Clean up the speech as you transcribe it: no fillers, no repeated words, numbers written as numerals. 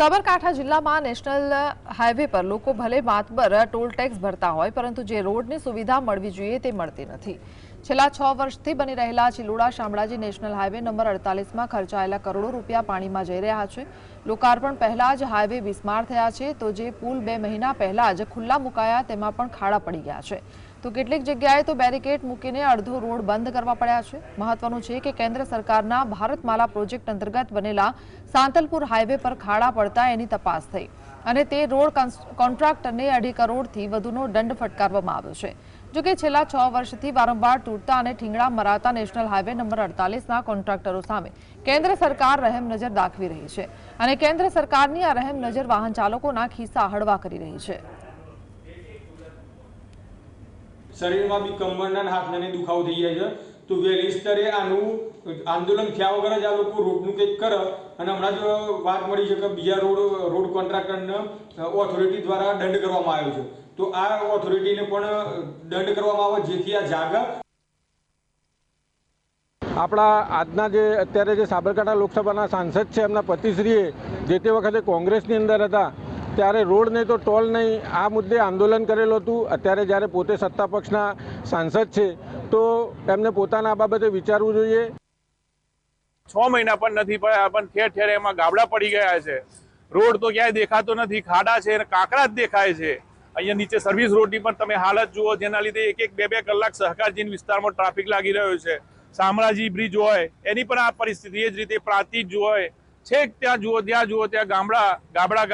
સાબરકાંઠા જિલ્લામાં national highway પર લોકો ભલે માતબર ટોલ ટેક્સ ભરતા હોય, પરંતુ જે રોડની સુવિધા મળવી જોઈએ તે મળતી નથી। છેલ્લા 6 વર્ષથી બની રહેલા Chiloda Shamlaji national highway number 48માં ખર્ચાયેલા કરોડો રૂપિયા પાણીમાં જઈ રહ્યા છે। લોકાર્પણ પહેલા જ હાઈવે બિસ્માર થયા છે, તો જે પુલ 2 મહિના પહેલા જ ખુલ્લા મુકાયા તેમાં પણ ખાડા પડી ગયા છે। તો કેટલીક જગ્યાએ તો બેરિકેડ મૂકીને અડધો રોડ બંધ કરવા પડ્યા છે। મહત્વનું છે કે કેન્દ્ર સરકારના ભારતમાલા પ્રોજેક્ટ અંતર્ગત બનેલા સાંતલપુર હાઈવે પર ખાડા પડતા એની તપાસ થઈ અને તે રોડ કોન્ટ્રાક્ટરને 2.5 કરોડથી વધુનો દંડ ફટકારવામાં આવ્યો છે। જો કે છેલ્લા 6 વર્ષથી વારંવાર તૂટતા અને ઠીંગણા મરાતા નેશનલ હાઈવે નંબર 48ના કોન્ટ્રાક્ટરો સામે કેન્દ્ર સરકાર રહેમ નજર દાખવી રહી છે અને કેન્દ્ર સરકારની આ રહેમ નજર વાહન ચાલકોના ખિસ્સા હળવા કરી રહી છે। શરીરમાં બી કમરના અને હાથના દુખાવો થઈ જાય છે, તો વહેલી સ્તરે આનું આંદોલન થયા વગર જ આ લોકો રોડનું કંઈક કરે। અને હમણાં જ વાત મળી છે કે બીજા રોડ કોન્ટ્રાક્ટરને ઓથોરિટી દ્વારા દંડ કરવામાં આવ્યો છે, તો આ ઓથોરિટીને પણ દંડ કરવામાં આવે જેથી આ જાગે। આપણા આજના જે અત્યારે જે સાબરકાંઠા લોકસભાના સાંસદ છે, એમના પતિશ્રીએ જે તે વખતે કોંગ્રેસની અંદર હતા ત્યારે રોડ નહીં તો ટોલ નહીં આ મુદ્દે આંદોલન કરેલું હતું। અત્યારે જ્યારે પોતે સત્તા પક્ષના સાંસદ છે તો એમને પોતાના આ બાબતે વિચારવું જોઈએ। 6 મહિના પણ નથી પડ્યા, પણ ઠેર ઠેર એમાં ગાબડા પડી ગયા છે। રોડ તો ક્યાંય દેખાતો નથી, ખાડા છે અને કાંકરા જ દેખાય છે। અહીંયા નીચે સર્વિસ રોડની પણ તમે હાલત જુઓ, જેના લીધે 1-2 કલાક સહકારજીન વિસ્તારમાં ટ્રાફિક લાગી રહ્યો છે। શામળાજી બ્રિજ હોય એની પણ આ પરિસ્થિતિ, એ જ રીતે પ્રાંતિજ હોય, છેક ત્યાં જુઓ ત્યાં ગાબડા